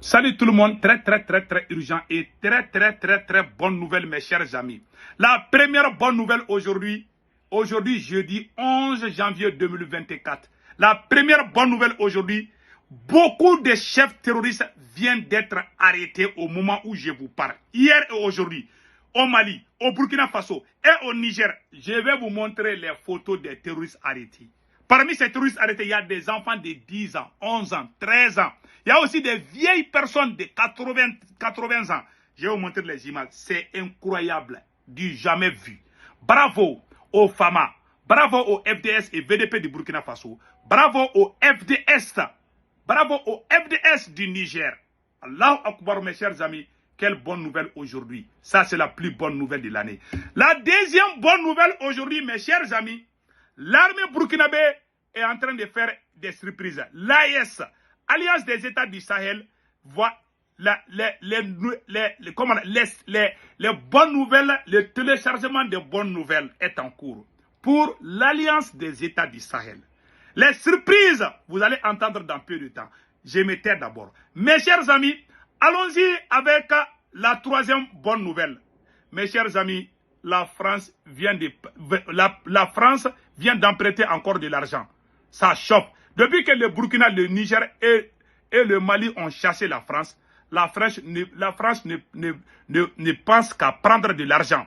Salut tout le monde, très urgent et très bonne nouvelle mes chers amis. La première bonne nouvelle aujourd'hui jeudi 11 janvier 2024. La première bonne nouvelle aujourd'hui, beaucoup de chefs terroristes viennent d'être arrêtés au moment où je vous parle. Hier et aujourd'hui, au Mali, au Burkina Faso et au Niger, je vais vous montrer les photos des terroristes arrêtés. Parmi ces terroristes arrêtés, il y a des enfants de 10 ans, 11 ans, 13 ans. Il y a aussi des vieilles personnes de 80 ans. Je vais vous montrer les images. C'est incroyable, du jamais vu. Bravo aux FAMA, bravo au FDS et VDP du Burkina Faso, bravo au FDS du Niger. Allahu Akbar mes chers amis, quelle bonne nouvelle aujourd'hui. Ça c'est la plus bonne nouvelle de l'année. La deuxième bonne nouvelle aujourd'hui mes chers amis, l'armée burkinabé est en train de faire des surprises. L'AES, Alliance des États du Sahel, voit les bonnes nouvelles, le téléchargement des bonnes nouvelles est en cours pour l'Alliance des États du Sahel. Les surprises, vous allez entendre dans peu de temps. Je me tais d'abord. Mes chers amis, allons-y avec la troisième bonne nouvelle. Mes chers amis, la France vient d'emprunter encore de l'argent. Ça chauffe. Depuis que le Burkina, le Niger et le Mali ont chassé la France ne pense qu'à prendre de l'argent.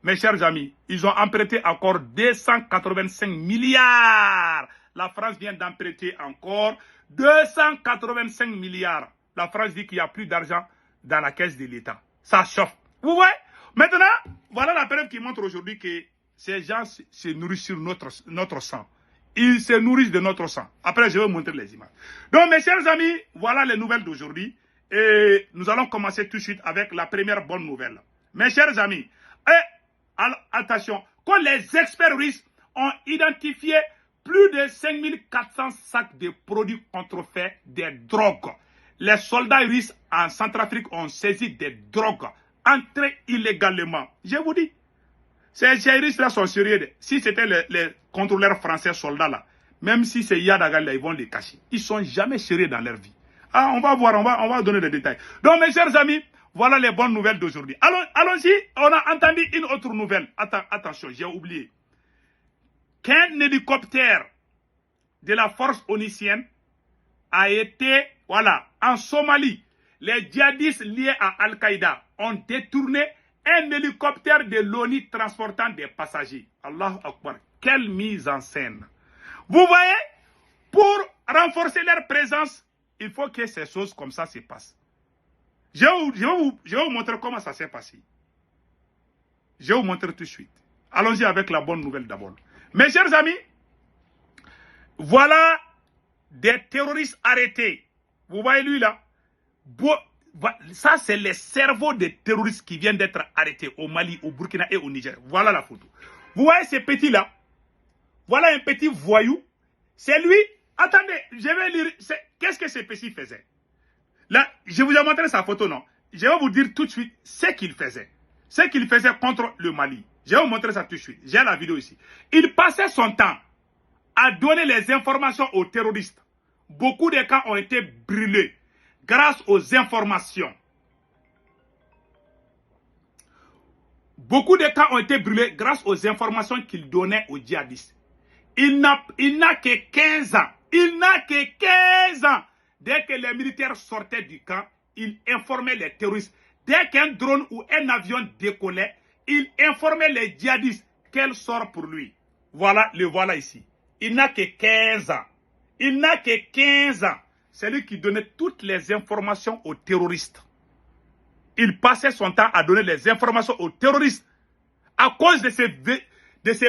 Mes chers amis, ils ont emprunté encore 285 milliards. La France vient d'emprunter encore 285 milliards. La France dit qu'il n'y a plus d'argent dans la caisse de l'État. Ça chauffe. Vous voyez? Maintenant, voilà la preuve qui montre aujourd'hui que ces gens se nourrissent sur notre sang. Ils se nourrissent de notre sang. Après, je vais vous montrer les images. Donc, mes chers amis, voilà les nouvelles d'aujourd'hui. Et nous allons commencer tout de suite avec la première bonne nouvelle. Mes chers amis, attention, quand les experts russes ont identifié plus de 5400 sacs de produits contrefaits des drogues. Les soldats russes en Centrafrique ont saisi des drogues entrées illégalement. Je vous dis, ces Russes-là sont sérieux. Si c'était les contrôleurs français soldats là, même si c'est Yadagal là, ils vont les cacher. Ils ne sont jamais sérieux dans leur vie. Ah, on va voir, on va donner des détails. Donc mes chers amis, voilà les bonnes nouvelles d'aujourd'hui. Allons-y, on a entendu une autre nouvelle. Attention, j'ai oublié. Qu'un hélicoptère de la force onusienne a été, voilà, en Somalie. Les djihadistes liés à Al-Qaïda ont détourné un hélicoptère de l'ONU transportant des passagers. Allahu Akbar. Quelle mise en scène. Vous voyez, pour renforcer leur présence, il faut que ces choses comme ça se passent. Je vais vous montrer comment ça s'est passé. Je vais vous montrer tout de suite. Allons-y avec la bonne nouvelle d'abord. Mes chers amis, voilà des terroristes arrêtés. Vous voyez lui là? Ça, c'est les cerveaux des terroristes qui viennent d'être arrêtés au Mali, au Burkina et au Niger. Voilà la photo. Vous voyez ces petits-là? Voilà un petit voyou. C'est lui. Attendez, je vais lire. Qu'est-ce que ce petit faisait? Là, je vous ai montré sa photo, non? Je vais vous dire tout de suite ce qu'il faisait. Ce qu'il faisait contre le Mali. Je vais vous montrer ça tout de suite. J'ai la vidéo ici. Il passait son temps à donner les informations aux terroristes. Beaucoup de cas ont été brûlés grâce aux informations. Beaucoup de cas ont été brûlés grâce aux informations qu'il donnait aux djihadistes. Il n'a que 15 ans. Il n'a que 15 ans. Dès que les militaires sortaient du camp, il informait les terroristes. Dès qu'un drone ou un avion décollait, il informait les djihadistes quel sort pour lui. Voilà, le voilà ici. Il n'a que 15 ans. Il n'a que 15 ans. C'est lui qui donnait toutes les informations aux terroristes. Il passait son temps à donner les informations aux terroristes. À cause de ces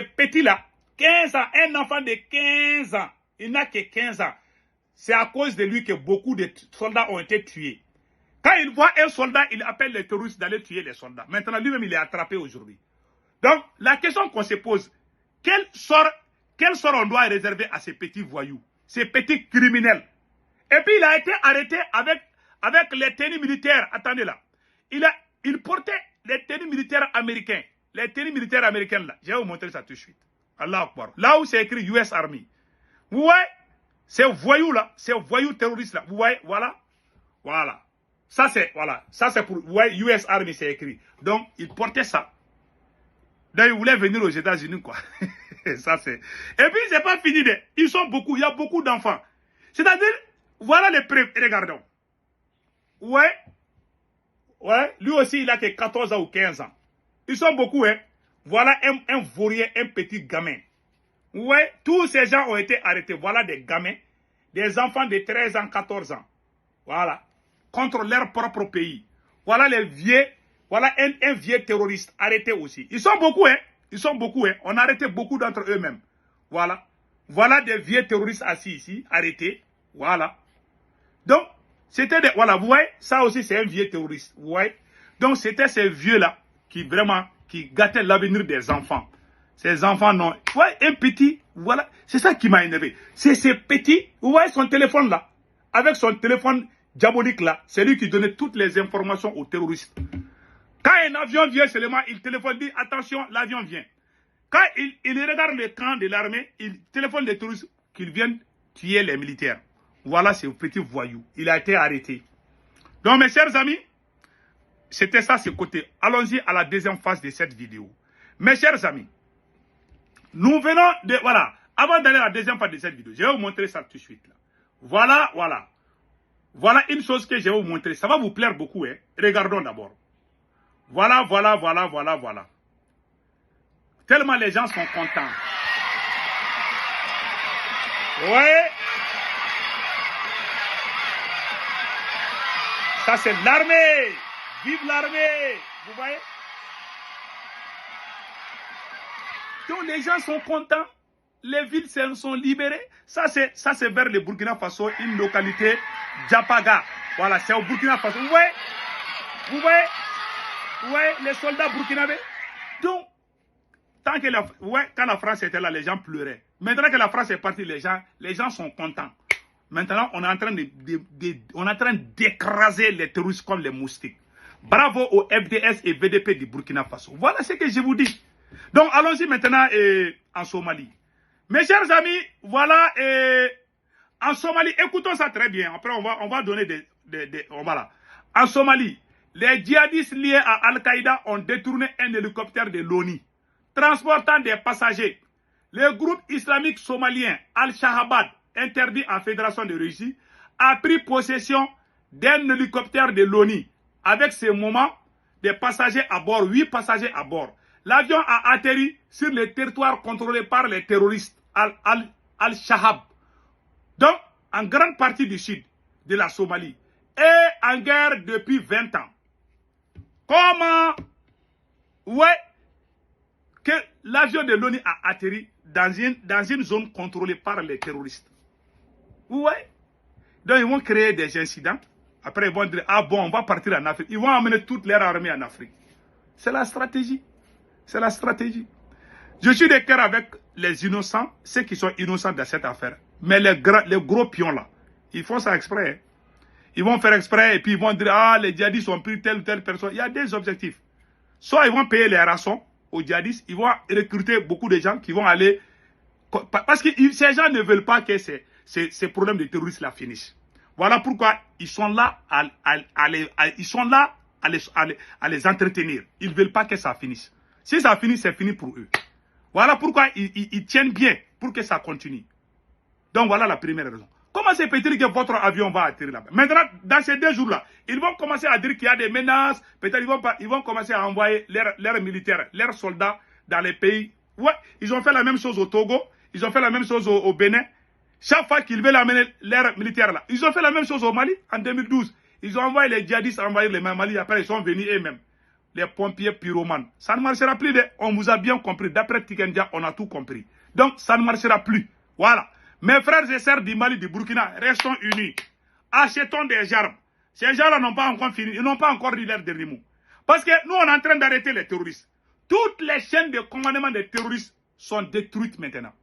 petits-là, 15 ans, un enfant de 15 ans, il n'a que 15 ans. C'est à cause de lui que beaucoup de soldats ont été tués. Quand il voit un soldat, il appelle les terroristes d'aller tuer les soldats. Maintenant, lui-même, il est attrapé aujourd'hui. Donc, la question qu'on se pose, quel sort on doit réserver à ces petits voyous, ces petits criminels? Et puis, il a été arrêté avec les tenues militaires. Attendez là. Il portait les tenues militaires américains. Les tenues militaires américaines là. Je vais vous montrer ça tout de suite. Allah Akbar. Là où c'est écrit US Army. Vous voyez, ces voyous là, ces voyous terroristes là. Vous voyez, voilà. Voilà. Ça, c'est pour ouais, US Army, c'est écrit. Donc, ils portaient ça. Donc, ils voulaient venir aux États-Unis, quoi. Ça, c'est. Et puis, c'est pas fini. Ils sont beaucoup. Il y a beaucoup d'enfants. C'est-à-dire, voilà les preuves. Regardons. Ouais. Ouais. Lui aussi, il a que 14 ans ou 15 ans. Ils sont beaucoup, hein. Voilà un vaurien, un petit gamin. Ouais. Tous ces gens ont été arrêtés. Voilà des gamins. Des enfants de 13 ans, 14 ans. Voilà. Contre leur propre pays. Voilà les vieux. Voilà un vieux terroriste arrêté aussi. Ils sont beaucoup, hein. Ils sont beaucoup, hein. On a arrêté beaucoup d'entre eux-mêmes. Voilà. Voilà des vieux terroristes assis ici, arrêtés. Voilà. Donc, c'était des... Voilà, vous voyez, ça aussi c'est un vieux terroriste. Vous voyez. Donc, c'était ces vieux-là qui vraiment, qui gâtaient l'avenir des enfants. Ces enfants, non. Vous voyez, un petit, voilà. C'est ça qui m'a énervé. C'est ces petits, vous voyez son téléphone là. Avec son téléphone diabolique là, c'est lui qui donnait toutes les informations aux terroristes. Quand un avion vient seulement, il téléphone, dit attention, l'avion vient. Quand il regarde le camp de l'armée, il téléphone les terroristes qu'ils viennent tuer les militaires. Voilà ce petit voyou. Il a été arrêté. Donc mes chers amis, c'était ça ce côté. Allons-y à la deuxième phase de cette vidéo. Mes chers amis, nous venons de... Voilà, avant d'aller à la deuxième phase de cette vidéo, je vais vous montrer ça tout de suite. Là. Voilà, voilà. Voilà une chose que je vais vous montrer. Ça va vous plaire beaucoup. Hein. Regardons d'abord. Voilà, voilà, voilà, voilà, voilà. Tellement les gens sont contents. Ouais. Ça, c'est l'armée. Vive l'armée. Vous voyez? Donc, les gens sont contents. Les villes sont libérées. Ça, c'est vers le Burkina Faso, une localité, Djapaga. Voilà, c'est au Burkina Faso. Vous voyez? Vous voyez? Vous voyez les soldats burkinabés? Donc, tant que quand la France était là, les gens pleuraient. Maintenant que la France est partie, les gens sont contents. Maintenant, on est en train d'écraser les terroristes comme les moustiques. Bravo au FDS et VDP du Burkina Faso. Voilà ce que je vous dis. Donc, allons-y maintenant en Somalie. Mes chers amis, voilà, en Somalie, écoutons ça très bien. Après, on va donner voilà. En Somalie, les djihadistes liés à Al-Qaïda ont détourné un hélicoptère de l'ONU, transportant des passagers. Le groupe islamique somalien Al-Shahabad, interdit en Fédération de Russie, a pris possession d'un hélicoptère de l'ONU. Avec ces moments, des passagers à bord, 8 passagers à bord. L'avion a atterri sur le territoire contrôlé par les terroristes Al-Shahab. Donc, en grande partie du sud de la Somalie. Et en guerre depuis 20 ans. Comment, ouais, que l'avion de l'ONU a atterri dans une zone contrôlée par les terroristes. Ouais. Donc, ils vont créer des incidents. Après, ils vont dire, ah bon, on va partir en Afrique. Ils vont amener toute leur armée en Afrique. C'est la stratégie. C'est la stratégie. Je suis de cœur avec les innocents, ceux qui sont innocents dans cette affaire. Mais les gros pions là, ils font ça exprès. Hein. Ils vont faire exprès et puis ils vont dire, ah, les djihadistes ont pris telle ou telle personne. Il y a des objectifs. Soit ils vont payer les rançons aux djihadistes, ils vont recruter beaucoup de gens qui vont aller... Parce que ces gens ne veulent pas que ces problèmes de terroristes là finissent. Voilà pourquoi ils sont là à les entretenir. Ils ne veulent pas que ça finisse. Si ça finit, c'est fini pour eux. Voilà pourquoi ils tiennent bien pour que ça continue. Donc voilà la première raison. Comment se peut-il que votre avion va atterrir là-bas? Maintenant, dans ces 2 jours-là, ils vont commencer à dire qu'il y a des menaces. Peut-être ils vont commencer à envoyer leurs militaires, leurs soldats dans les pays. Ouais, ils ont fait la même chose au Togo. Ils ont fait la même chose au Bénin. Chaque fois qu'ils veulent amener leurs militaires là. Ils ont fait la même chose au Mali en 2012. Ils ont envoyé les djihadistes envahir les Mali. Après, ils sont venus eux-mêmes. Les pompiers pyromanes. Ça ne marchera plus. On vous a bien compris. D'après Tikendia, on a tout compris. Donc, ça ne marchera plus. Voilà. Mes frères et sœurs du Mali, du Burkina, restons unis. Achetons des armes. Ces gens-là n'ont pas encore fini. Ils n'ont pas encore dit leur dernier mot. Parce que nous, on est en train d'arrêter les terroristes. Toutes les chaînes de commandement des terroristes sont détruites maintenant.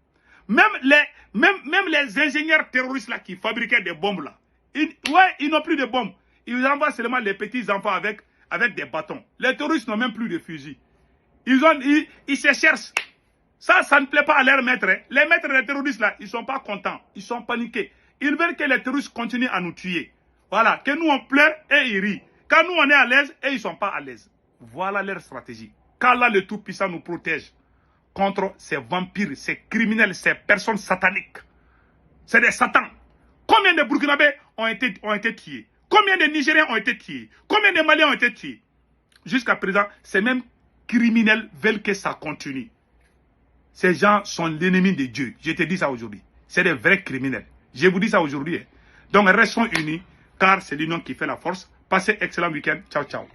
Même les ingénieurs terroristes là qui fabriquaient des bombes là. Ils n'ont plus de bombes. Ils envoient seulement les petits enfants avec des bâtons. Les terroristes n'ont même plus de fusils. Ils se cherchent. Ça ne plaît pas à leurs maîtres. Hein. Les maîtres des terroristes là, ils ne sont pas contents. Ils sont paniqués. Ils veulent que les terroristes continuent à nous tuer. Voilà, que nous on pleure et ils rient. Quand nous on est à l'aise et ils ne sont pas à l'aise. Voilà leur stratégie. Qu'Allah le Tout-Puissant nous protège contre ces vampires, ces criminels, ces personnes sataniques. C'est des satans. Combien de Burkinabés ont été tués? Combien de Nigériens ont été tués? Combien de Maliens ont été tués? Jusqu'à présent, ces mêmes criminels veulent que ça continue. Ces gens sont l'ennemi de Dieu. Je te dis ça aujourd'hui. C'est des vrais criminels. Je vous dis ça aujourd'hui. Donc restons unis, car c'est l'union qui fait la force. Passez excellent week-end. Ciao, ciao.